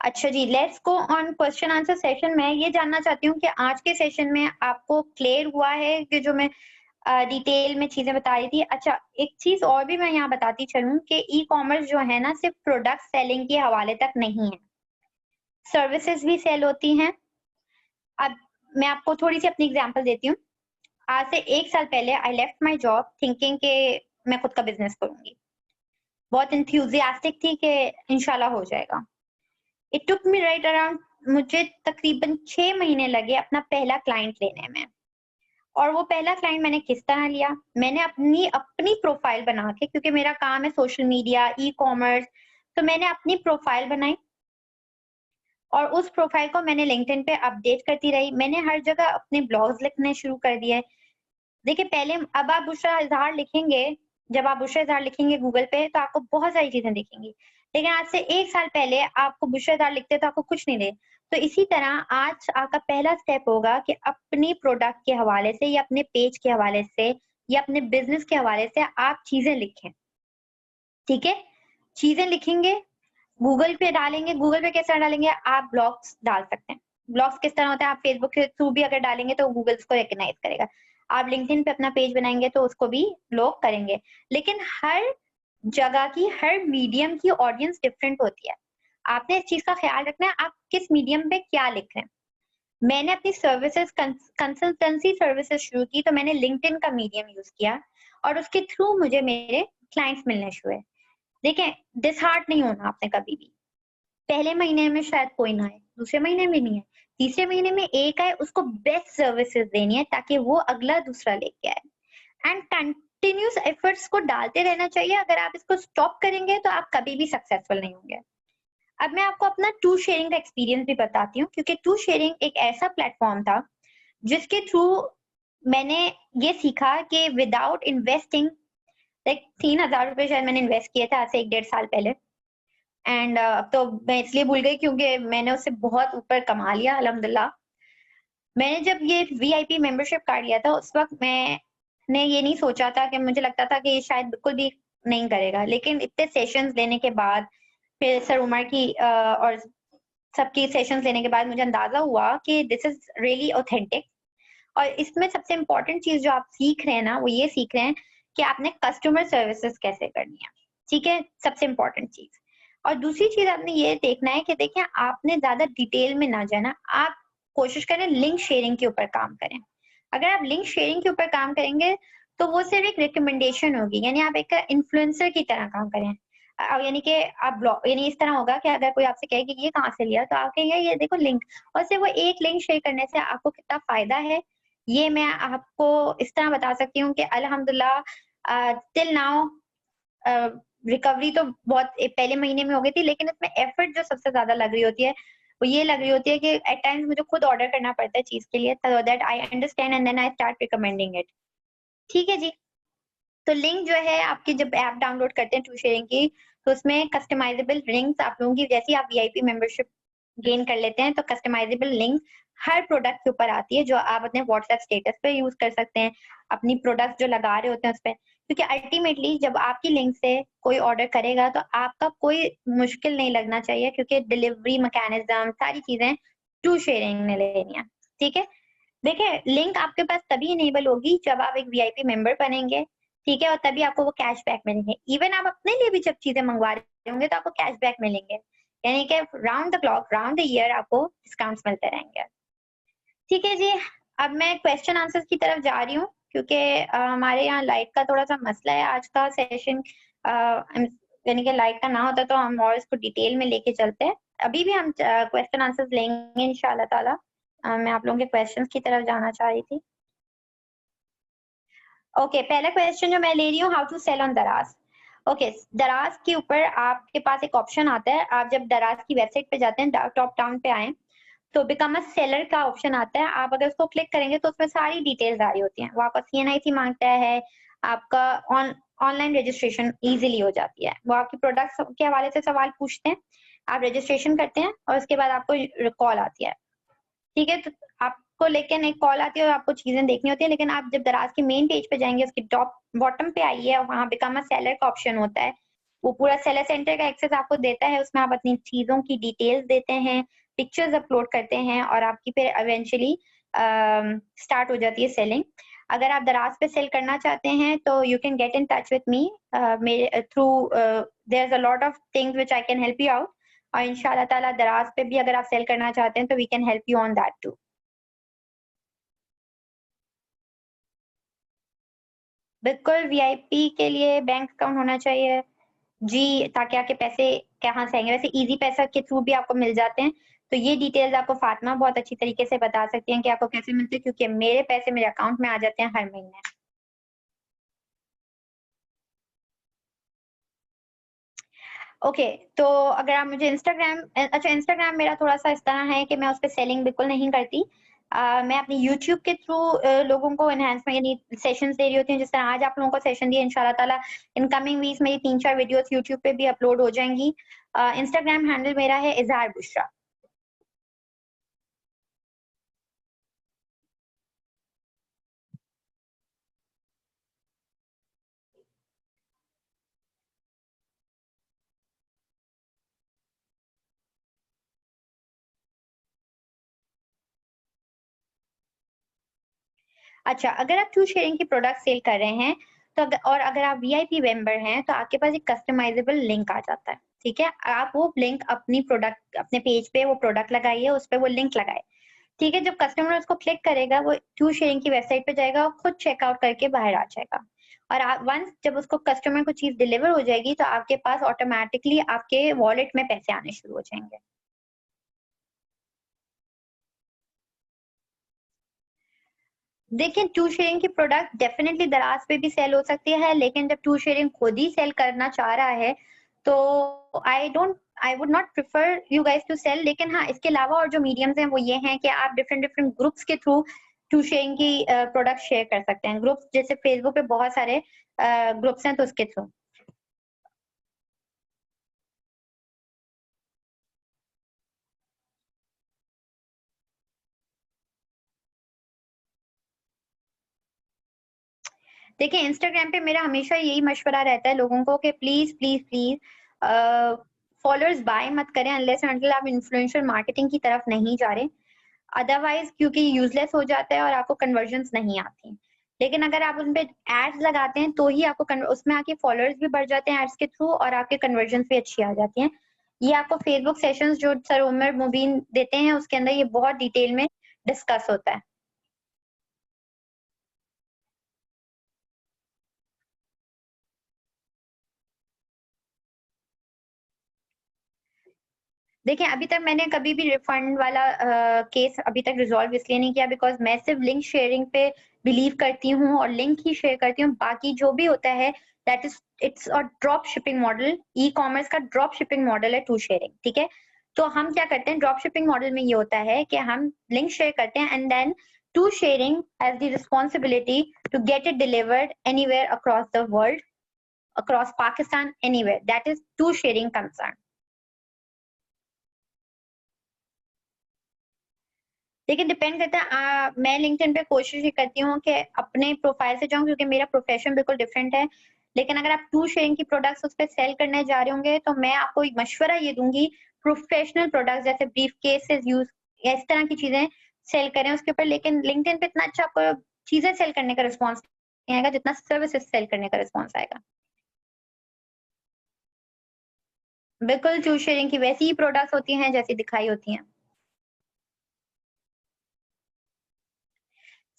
अच्छा जी, let's go on question answer session. मैं ये जानना चाहती हूँ कि आज के सेशन में आपको क्लियर हुआ है कि जो मैं डिटेल में चीजें बता रही थी। अच्छा, एक चीज और भी मैं यहाँ बताती चलूँ कि ई कॉमर्स जो है ना, सिर्फ प्रोडक्ट सेलिंग के हवाले तक नहीं है, सर्विसेज भी सेल होती हैं। अब मैं आपको थोड़ी सी अपनी एग्जांपल देती हूँ। आज से 1 साल पहले I left my job thinking कि मैं खुद का बिजनेस करूंगी। बहुत एंथुसियास्टिक थी कि इंशाल्लाह हो जाएगा। It took me right around, मुझे तकरीबन 6 महीने लगे अपना पहला क्लाइंट लेने में। और वो पहला क्लाइंट मैंने किस तरह लिया, मैंने अपनी अपनी प्रोफाइल बना के, क्योंकि मेरा काम है सोशल मीडिया ई कॉमर्स, तो मैंने अपनी प्रोफाइल बनाई, और उस प्रोफाइल को मैंने लिंक्डइन पे अपडेट करती रही। मैंने हर जगह अपने ब्लॉग्स लिखने शुरू कर दिए। देखिए, पहले अब आप बुशरा इजहार लिखेंगे, जब आप बुशरा इजहार लिखेंगे गूगल पे, तो आपको बहुत सारी चीजें दिखेंगी। लेकिन आज से 1 साल पहले आपको बुशरा इजहार लिखते तो आपको कुछ नहीं दे। तो इसी तरह आज आपका पहला स्टेप होगा कि अपनी प्रोडक्ट के हवाले से, या अपने पेज के हवाले से, या अपने बिजनेस के हवाले से आप चीजें लिखें। ठीक है, चीजें लिखेंगे, गूगल पे डालेंगे। गूगल पे किस तरह डालेंगे, आप ब्लॉग्स डाल सकते हैं। ब्लॉग्स किस तरह होता है, आप फेसबुक के थ्रू भी अगर डालेंगे तो गूगल उसको रिकग्नाइज करेगा। आप लिंक्डइन पे अपना पेज बनाएंगे तो उसको भी लोग करेंगे, लेकिन हर जगह की, हर मीडियम की ऑडियंस डिफरेंट होती है। आपने इस चीज का ख्याल रखना है आप किस मीडियम पे क्या लिख रहे हैं। मैंने अपनी सर्विसेज कंसल्टेंसी सर्विसेज शुरू की तो मैंने लिंक्डइन का मीडियम यूज किया और उसके थ्रू मुझे मेरे क्लाइंट्स मिलने शुरू हुए। देखें, डिसहार्ट नहीं होना आपने कभी भी। पहले महीने में शायद कोई ना आए, दूसरे महीने में नहीं है, तीसरे महीने में एक आए, उसको बेस्ट सर्विसेज देनी है ताकि वो अगला दूसरा लेके आए। एंड कंटिन्यूस एफर्ट्स को डालते रहना चाहिए। अगर आप इसको स्टॉप करेंगे तो आप कभी भी सक्सेसफुल नहीं होंगे। अब मैं आपको अपना टू शेयरिंग का एक्सपीरियंस भी बताती हूँ, क्योंकि टू शेयरिंग एक ऐसा प्लेटफॉर्म था जिसके थ्रू मैंने ये सीखा कि विदाउट इन्वेस्टिंग, लाइक 3,000 रुपए शायद मैंने इन्वेस्ट किए थे आज से 1-1.5 साल पहले। एंड अब तो मैं इसलिए भूल गई क्योंकि मैंने उससे बहुत ऊपर कमा लिया अल्हम्दुलिल्लाह। मैंने जब ये वीआईपी मेंबरशिप कार्ड लिया था उस वक्त मैंने ये नहीं सोचा था, कि मुझे लगता था कि ये शायद बिल्कुल भी नहीं करेगा, लेकिन इतने सेशंस लेने के बाद, फिर सर उमर की और सबकी सेशंस लेने के बाद मुझे अंदाजा हुआ कि दिस इज रियली ऑथेंटिक। और इसमें सबसे इम्पोर्टेंट चीज जो आप सीख रहे हैं ना, वो ये सीख रहे हैं कि आपने कस्टमर सर्विसेज कैसे करनी है। ठीक है, सबसे इम्पोर्टेंट चीज। और दूसरी चीज आपने ये देखना है कि देखिए आपने ज्यादा डिटेल में ना जाना, आप कोशिश करें लिंक शेयरिंग के ऊपर काम करें। अगर आप लिंक शेयरिंग के ऊपर काम करेंगे तो वो सिर्फ एक रिकमेंडेशन होगी, यानी आप एक इन्फ्लुएंसर की तरह काम करें। यानी कि आप ब्लॉग, यानी इस तरह होगा कि अगर कोई आपसे कहे कि ये कहाँ से लिया, तो आप कहेंगे ये देखो लिंक, और सिर्फ वो एक लिंक शेयर करने से आपको कितना फायदा है ये मैं आपको इस तरह बता सकती हूँ कि अल्हम्दुलिल्लाह टिल नाउ रिकवरी तो बहुत पहले महीने में हो गई थी, लेकिन इसमें एफर्ट जो सबसे ज्यादा लग रही होती है वो ये लग रही होती है कि एट टाइम्स मुझे खुद ऑर्डर करना पड़ता है चीज के लिए, so that I understand and then I start recommending it. ठीक है जी। तो लिंक जो है आपकी, जब ऐप डाउनलोड करते हैं टू शेयरिंग की, तो उसमें कस्टमाइजेबल लिंक्स आप लोगों की, जैसे आप वीआईपी मेंबरशिप गेन कर लेते हैं तो कस्टमाइजेबल लिंक हर प्रोडक्ट के ऊपर आती है, जो आप अपने व्हाट्सएप स्टेटस पे यूज कर सकते हैं, अपनी प्रोडक्ट जो लगा रहे होते हैं उस पर। क्योंकि अल्टीमेटली जब आपकी लिंक से कोई ऑर्डर करेगा तो आपका कोई मुश्किल नहीं लगना चाहिए, क्योंकि डिलीवरी मैकेनिज्म सारी चीजें टू शेयरिंग ने लेनी है। ठीक है। देखिए, लिंक आपके पास तभी इनेबल होगी जब आप एक वीआईपी मेंबर बनेंगे। ठीक है, और तभी आपको वो कैशबैक मिलेंगे। इवन आप अपने लिए भी जब चीजें मंगवा रहे होंगे तो आपको कैशबैक मिलेंगे, यानी कि round the clock, round the year आपको डिस्काउंट्स मिलते रहेंगे। ठीक है जी। अब मैं क्वेश्चन आंसर्स की तरफ जा रही हूँ, क्योंकि हमारे यहाँ लाइट का थोड़ा सा मसला है आज का सेशन। यानी कि लाइट का ना होता तो हम और इसको डिटेल में लेके चलते हैं। अभी भी हम क्वेश्चन आंसर्स लेंगे इंशाल्लाह ताला। मैं आप लोगों के क्वेश्चंस की तरफ जाना चाह रही थी। ओके, पहला क्वेश्चन जो मैं ले रही हूँ, हाउ टू सेल ऑन दराज। ओके, दराज के ऊपर आपके पास एक ऑप्शन आता है। आप जब दराज की वेबसाइट पे जाते हैं, टॉप डाउन पे आए तो बिकम अ सेलर का ऑप्शन आता है। आप अगर उसको क्लिक करेंगे तो उसमें सारी डिटेल्स आ रही होती हैं। वो आपका सीएनआईसी मांगता है, आपका ऑनलाइन रजिस्ट्रेशन इजीली हो जाती है। वो आपकी प्रोडक्ट्स के हवाले से सवाल पूछते हैं, आप रजिस्ट्रेशन करते हैं और उसके बाद आपको कॉल आती है। ठीक है, तो आपको लेकिन एक कॉल आती है और आपको चीजें देखनी होती है, लेकिन आप जब दराज के मेन पेज पे जाएंगे, उसके टॉप बॉटम पे आइए और वहां बिकम अ सेलर का ऑप्शन होता है। वो पूरा सेलर सेंटर का एक्सेस आपको देता है, उसमें आप अपनी चीजों की डिटेल्स देते हैं, पिक्चर्स अपलोड करते हैं और आपकी फिर इवेंचुअली स्टार्ट हो जाती है सेलिंग। अगर आप दराज पे सेल करना चाहते हैं तो you can get in touch with me मेरे through, there is a lot of things which I can help you out. और इंशाल्लाह ताला दराज पे भी अगर आप सेल करना चाहते हैं तो we can help you on that too. बिल्कुल, वीआईपी के लिए बैंक अकाउंट होना चाहिए जी, ताकि आपके पैसे कहाँ से आएंगे। वैसे इजी पैसा के थ्रू भी आपको मिल जाते हैं, तो ये डिटेल्स आपको फातिमा बहुत अच्छी तरीके से बता सकती हैं कि आपको कैसे मिलते हैं, क्योंकि मेरे पैसे मेरे अकाउंट में आ जाते हैं हर महीने। ओके, तो अगर आप मुझे इंस्टाग्राम, अच्छा इंस्टाग्राम मेरा थोड़ा सा इस तरह है कि मैं उस पर सेलिंग बिल्कुल नहीं करती। मैं अपनी यूट्यूब के थ्रू लोगों को एनहांसमेंट यानी सेशंस दे रही होती हूँ, जिस तरह आज आप लोगों को सेशन दिया। इंशाल्लाह ताला इन कमिंग वीक्स मेरी 3-4 वीडियोस यूट्यूब पे भी अपलोड हो जाएंगी। इंस्टाग्राम हैंडल मेरा है इजहार बुशरा। अच्छा, अगर आप टू शेयरिंग के प्रोडक्ट सेल कर रहे हैं तो अगर आप वीआईपी मेंबर हैं तो आपके पास एक कस्टमाइजेबल लिंक आ जाता है, ठीक है? आप वो लिंक अपने पेज पे वो प्रोडक्ट लगाइए, उस पे वो लिंक लगाए, ठीक है? जब कस्टमर उसको क्लिक करेगा वो टू शेयरिंग की वेबसाइट पे जाएगा और खुद चेकआउट करके बाहर आ जाएगा। और आप वंस जब उसको कस्टमर को चीज़ डिलीवर हो जाएगी तो आपके पास ऑटोमैटिकली आपके वॉलेट में पैसे आने शुरू हो जाएँगे। देखिए, टू शेयरिंग की प्रोडक्ट डेफिनिटली दराज पे भी सेल हो सकती है, लेकिन जब टू शेयरिंग खुद ही सेल करना चाह रहा है, तो I would not prefer you guys to sell. लेकिन हाँ, इसके अलावा और जो मीडियम्स हैं वो ये हैं कि आप डिफरेंट डिफरेंट ग्रुप्स के थ्रू टू शेयरिंग की प्रोडक्ट शेयर कर सकते हैं। ग्रुप्स जैसे फेसबुक पे बहुत सारे ग्रुप्स हैं तो उसके थ्रू। देखिए, इंस्टाग्राम पे मेरा हमेशा यही मशवरा रहता है लोगों को कि please please please followers buy मत करें अनलेस एंड अनटिल आप इन्फ्लुएंशियल मार्केटिंग की तरफ नहीं जा रहे। अदरवाइज क्योंकि यूजलेस हो जाता है और आपको कन्वर्जन्स नहीं आती। लेकिन अगर आप उन पे एड्स लगाते हैं तो ही आपको उसमें आके फॉलोअर्स भी बढ़ जाते हैं एड्स के थ्रू और आपके कन्वर्जन्स भी अच्छी आ जाती हैं। ये आपको फेसबुक सेशंस जो सर उमर मुबीन देते हैं उसके अंदर ये बहुत डिटेल में डिस्कस होता है। देखिए, अभी तक मैंने कभी भी रिफंड वाला केस अभी तक रिज़ॉल्व इसलिए नहीं किया बिकॉज़ मैं सिर्फ़ लिंक शेयरिंग पे बिलीव करती हूँ और लिंक ही शेयर करती हूँ। बाकी जो भी होता है that is it's a drop shipping model, e-commerce का ड्रॉप शिपिंग मॉडल है टू शेयरिंग, ठीक है? तो हम क्या करते हैं ड्रॉप शिपिंग मॉडल में ये होता है कि हम लिंक शेयर करते हैं and then to sharing has the responsibility to get it delivered anywhere across the world, across Pakistan, anywhere. That is to sharing concern. देखिए डिपेंड करता है मैं लिंक्डइन पे कोशिश ये करती हूँ कि अपने प्रोफाइल से जाऊँ क्योंकि मेरा प्रोफेशन बिल्कुल डिफरेंट है। लेकिन अगर आप टू शेयरिंग की प्रोडक्ट्स उस पे सेल करने जा रहे होंगे तो मैं आपको एक मशवरा ये दूँगी प्रोफेशनल प्रोडक्ट्स जैसे ब्रीफकेसेस यूज़ या इस तरह की चीज़ें सेल करें उसके ऊपर। लेकिन लिंक्डइन पे इतना अच्छा आपको चीज़ें सेल करने का रिस्पॉन्स नहीं आएगा जितना सर्विसेज़ सेल करने का रिस्पॉन्स आएगा। बिल्कुल टू शेयरिंग की वैसी ही प्रोडक्ट्स होती हैं जैसी दिखाई होती हैं।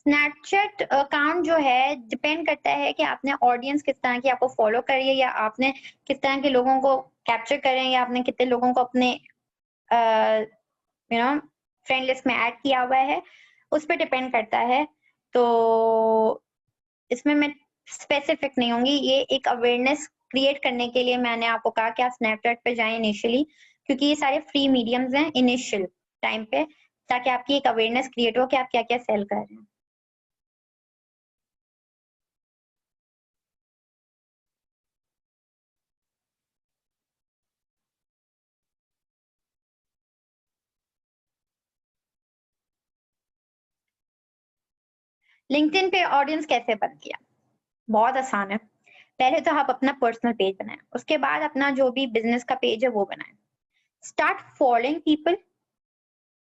स्नैपचैट अकाउंट जो है डिपेंड करता है कि आपने ऑडियंस किस तरह की आपको फॉलो करी है या आपने किस तरह के लोगों को कैप्चर करे हैं या आपने कितने लोगों को अपने यू नो फ्रेंड लिस्ट में ऐड किया हुआ है उस पर डिपेंड करता है। तो इसमें मैं स्पेसिफिक नहीं होंगी। ये एक अवेयरनेस क्रिएट करने के लिए मैंने आपको कहा कि आप स्नैपचैट पे जाएं इनिशियली क्योंकि ये सारे फ्री मीडियम्स हैं इनिशियल टाइम पे ताकि आपकी एक अवेयरनेस क्रिएट हो कि आप क्या क्या सेल कर रहे हैं। लिंक्डइन पे ऑडियंस कैसे बनती है? बहुत आसान है। पहले तो आप अपना पर्सनल पेज बनाएं, उसके बाद अपना जो भी बिजनेस का पेज है वो बनाएं। स्टार्ट फॉलोइंग पीपल,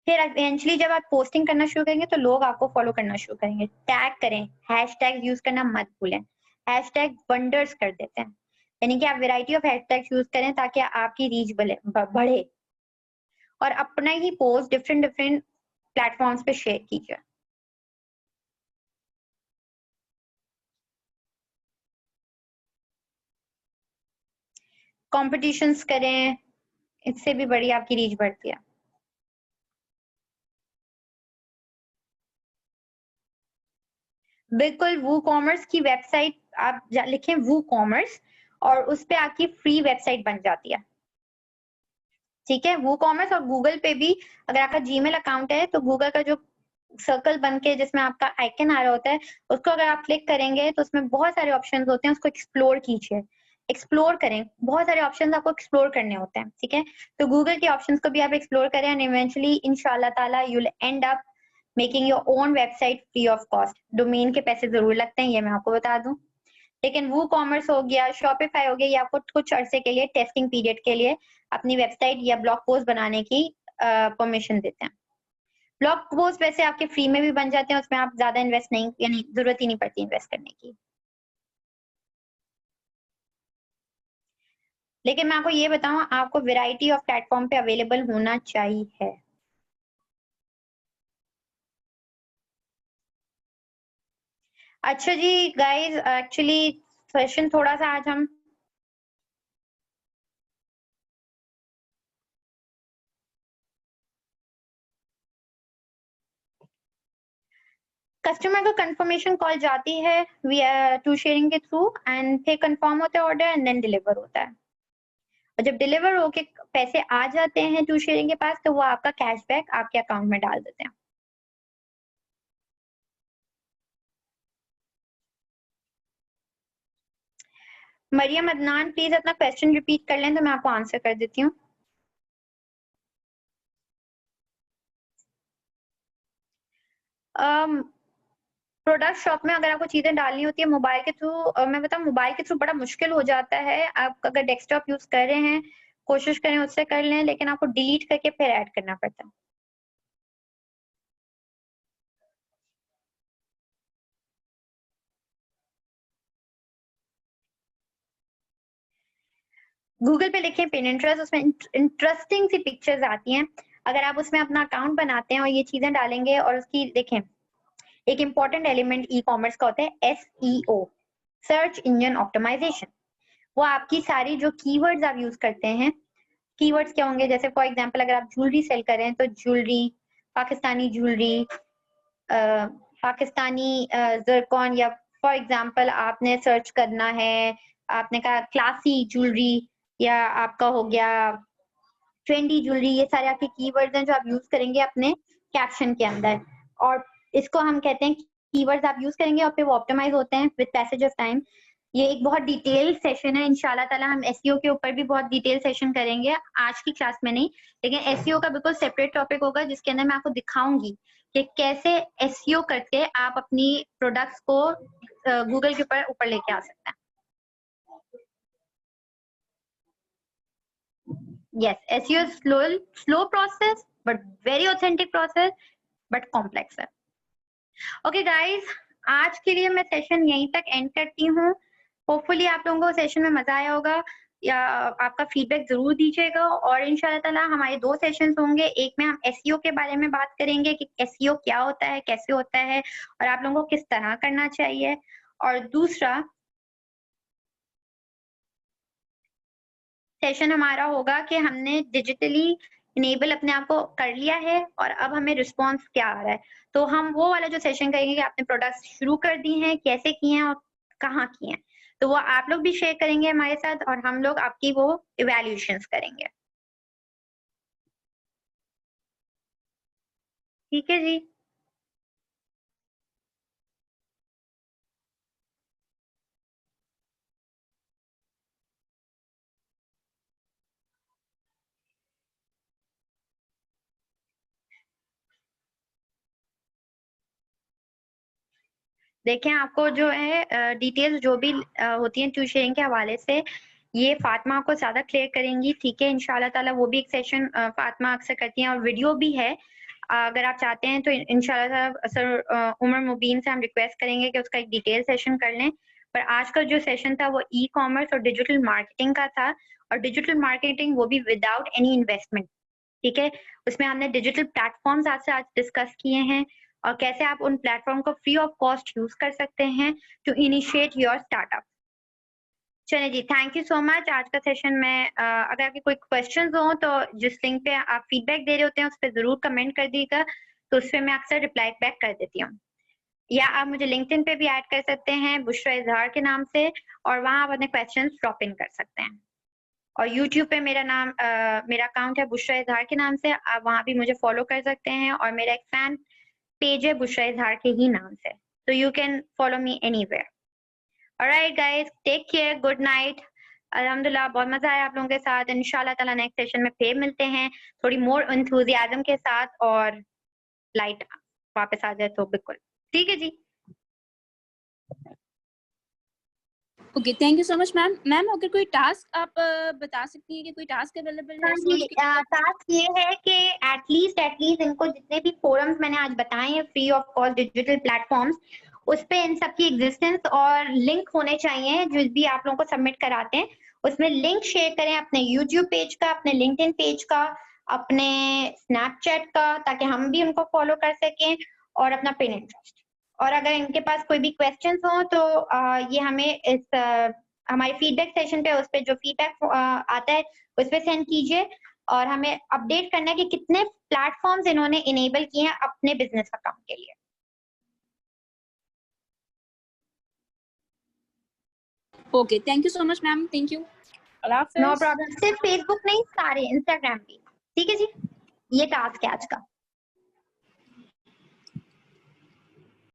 फिर इवेंचुअली जब आप पोस्टिंग करना शुरू करेंगे तो लोग आपको फॉलो करना शुरू करेंगे। टैग करें, हैशटैग यूज करना मत भूलें। हैशटैग वंडर्स कर देते हैं, यानी कि आप वैरायटी ऑफ हैशटैग यूज करें ताकि आपकी रीच बढ़े और अपना ही पोस्ट डिफरेंट डिफरेंट प्लेटफॉर्म्स पे शेयर कीजिए। कॉम्पिटिशन्स करें, इससे भी बड़ी आपकी रीच बढ़ती है। बिल्कुल, वू कॉमर्स की वेबसाइट आप लिखें वू कॉमर्स और उस पे आपकी फ्री वेबसाइट बन जाती है। ठीक है, वू कॉमर्स और गूगल पे भी अगर आपका जीमेल अकाउंट है तो गूगल का जो सर्कल बन के जिसमें आपका आइकन आ रहा होता है उसको अगर आप क्लिक करेंगे तो उसमें बहुत सारे ऑप्शंस होते हैं, उसको एक्सप्लोर कीजिए, एक्सप्लोर करें। बहुत सारे ऑप्शंस आपको एक्सप्लोर करने होते हैं, ठीक है? तो गूगल के ऑप्शंस को भी आप एक्सप्लोर करें एंड इवेंचुअली इंशाल्लाह ताला you will and up making your own website free of cost. Domain के पैसे जरूर लगते हैं, ये मैं आपको बता दूं। लेकिन वो कॉमर्स हो गया, शॉपिफाई हो गया, ये आपको कुछ अरसे के लिए टेस्टिंग पीरियड के लिए अपनी वेबसाइट या ब्लॉग पोस्ट बनाने की परमिशन देते हैं। ब्लॉग पोस्ट वैसे आपके फ्री में भी बन जाते हैं, उसमें आप ज्यादा इन्वेस्ट नहीं, यानी जरूरत ही नहीं पड़ती इन्वेस्ट करने की। लेकिन मैं आपको ये बताऊं, आपको वैरायटी ऑफ प्लेटफॉर्म पे अवेलेबल होना चाहिए। अच्छा जी गाइस, एक्चुअली सेशन थोड़ा सा आज हम कस्टमर को कंफर्मेशन कॉल जाती है टू शेयरिंग के थ्रू, एंड फिर कंफर्म होता है ऑर्डर एंड देन डिलीवर होता है। और जब डिलीवर होके पैसे आ जाते हैं टू शेयरिंग के पास, तो वो आपका कैशबैक आपके अकाउंट में डाल देते हैं। मरियम अदनान, प्लीज अपना क्वेश्चन रिपीट कर लें तो मैं आपको आंसर कर देती हूँ। प्रोडक्ट शॉप में अगर आपको चीजें डालनी होती है मोबाइल के थ्रू, मैं बताऊँ मोबाइल के थ्रू बड़ा मुश्किल हो जाता है। आप अगर डेस्कटॉप यूज कर रहे हैं, कोशिश करें उससे कर लें, लेकिन आपको डिलीट करके फिर ऐड करना पड़ता है। गूगल पे लिखें पिनिंटरेस्ट, उसमें इंटरेस्टिंग सी पिक्चर्स आती हैं। अगर आप उसमें अपना अकाउंट बनाते हैं और ये चीजें डालेंगे, और उसकी देखें, एक इंपॉर्टेंट एलिमेंट ई कॉमर्स का होता है SEO, सर्च इंजन ऑप्टिमाइजेशन। वो आपकी सारी जो कीवर्ड्स आप यूज करते हैं, कीवर्ड्स क्या होंगे, जैसे फॉर एग्जांपल अगर आप ज्वेलरी सेल कर रहे हैं तो ज्वेलरी, पाकिस्तानी ज्वेलरी, पाकिस्तानी जरकॉन, या फॉर एग्जांपल आपने सर्च करना है, आपने कहा क्लासी ज्वेलरी, या आपका हो गया ट्रेंडी ज्वेलरी, ये सारे आपके कीवर्ड्स हैं जो आप यूज करेंगे अपने कैप्शन के अंदर। और इसको हम कहते हैं कीवर्ड्स आप यूज करेंगे और फिर वो ऑप्टिमाइज होते हैं विद पैसेज ऑफ टाइम। ये एक बहुत डिटेल सेशन है, इंशाल्लाह ताला हम एसईओ के ऊपर भी बहुत डिटेल सेशन करेंगे, आज की क्लास में नहीं, लेकिन एसईओ का बिल्कुल सेपरेट टॉपिक होगा जिसके अंदर मैं आपको दिखाऊंगी कि कैसे एसईओ करके आप अपनी प्रोडक्ट्स को गूगल के ऊपर लेके आ सकते हैं। Yes, SEO is slow process, but very authentic process, but complex है। Okay guys, आज के लिए मैं सेशन यहीं तक एंड करती हूँ। होपफुली आप लोगों को सेशन में मजा आया होगा, या आपका फीडबैक जरूर दीजिएगा। और इंशाल्लाह ताला हमारे 2 सेशंस होंगे, एक में हम एसईओ के बारे में बात करेंगे कि एसईओ क्या होता है, कैसे होता है, और आप लोगों को किस तरह करना चाहिए। और दूसरा सेशन हमारा होगा कि हमने डिजिटली इनेबल अपने आप को कर लिया है और अब हमें रिस्पॉन्स क्या आ रहा है। तो हम वो वाला जो सेशन करेंगे कि आपने प्रोडक्ट्स शुरू कर दी हैं, कैसे किए हैं और कहाँ किए हैं, तो वो आप लोग भी शेयर करेंगे हमारे साथ और हम लोग आपकी वो इवैल्यूएशंस करेंगे। ठीक है जी। देखें, आपको जो है डिटेल्स जो भी होती हैं टू शेयरिंग के हवाले से, ये फातिमा आपको ज्यादा क्लियर करेंगी। ठीक है, इंशाल्लाह ताला वो भी एक सेशन फातिमा अक्सर करती हैं और वीडियो भी है। अगर आप चाहते हैं तो इंशाल्लाह सर उमर मुबीन से हम रिक्वेस्ट करेंगे कि उसका एक डिटेल सेशन कर लें। पर आज का जो सेशन था वो ई कॉमर्स और डिजिटल मार्केटिंग का था, और डिजिटल मार्केटिंग वो भी विदाउट एनी इन्वेस्टमेंट। ठीक है, उसमें हमने डिजिटल प्लेटफॉर्म्स आज डिस्कस किए हैं और कैसे आप उन प्लेटफॉर्म को फ्री ऑफ कॉस्ट यूज कर सकते हैं टू इनिशिएट योर स्टार्टअप। चलिए जी, थैंक यू सो मच। आज का सेशन में अगर आपके कोई क्वेश्चंस हो तो जिस लिंक पे आप फीडबैक दे रहे होते हैं उस पर जरूर कमेंट कर दीजिएगा, तो उस पर मैं अक्सर रिप्लाई बैक कर देती हूँ। या आप मुझे लिंक्डइन पे भी ऐड कर सकते हैं बुशरा इजहार के नाम से, और वहां आप अपने क्वेश्चंस ड्रॉप इन कर सकते हैं। और यूट्यूब पे मेरा अकाउंट है बुशरा इजहार के नाम से, आप वहां भी मुझे फॉलो कर सकते हैं, और मेरा एक फैन पेज है बुशरा इजहार के ही नाम से, तो you can follow me anywhere. Alright guys, take care, good night. अल्हम्दुलिल्लाह बहुत मजा आया आप लोगों के साथ। इंशाल्लाह ताला नेक्स्ट सेशन में फिर मिलते हैं, थोड़ी मोर एंथुसियाज्म के साथ, और लाइट वापस आ जाए तो बिल्कुल। ठीक है जी। Okay, thank you so much ma'am. Ma'am अगर कोई टास्क आप बता सकती हैं कि कोई टास्क अवेलेबल है? हाँ जी, टास्क ये है कि एटलीस्ट इनको जितने भी फोरम्स मैंने आज बताए हैं free of cost digital platforms, उस पे इन सबकी एग्जिस्टेंस और लिंक होने चाहिए जो भी आप लोगों को सबमिट कराते हैं, उसमें लिंक शेयर करें अपने यूट्यूब पेज का, अपने लिंक्डइन पेज का, अपने स्नैपचैट का, ताकि हम भी उनको फॉलो कर सकें, और अपना पिन इंटरेस्ट। और अगर इनके पास कोई भी क्वेश्चंस हो तो ये हमें इस हमारे फीडबैक सेशन पे, उस पे जो फीडबैक आता है उस पे सेंड कीजिए, और हमें अपडेट करना है कि कितने प्लेटफॉर्म्स इन्होंने इनेबल किए हैं अपने बिजनेस अकाउंट के लिए। Okay, thank you so much ma'am, thank you. No problem. सिर्फ फेसबुक नहीं, सारे इंस्टाग्राम भी। ठीक है जी, ये टास्क है आज का।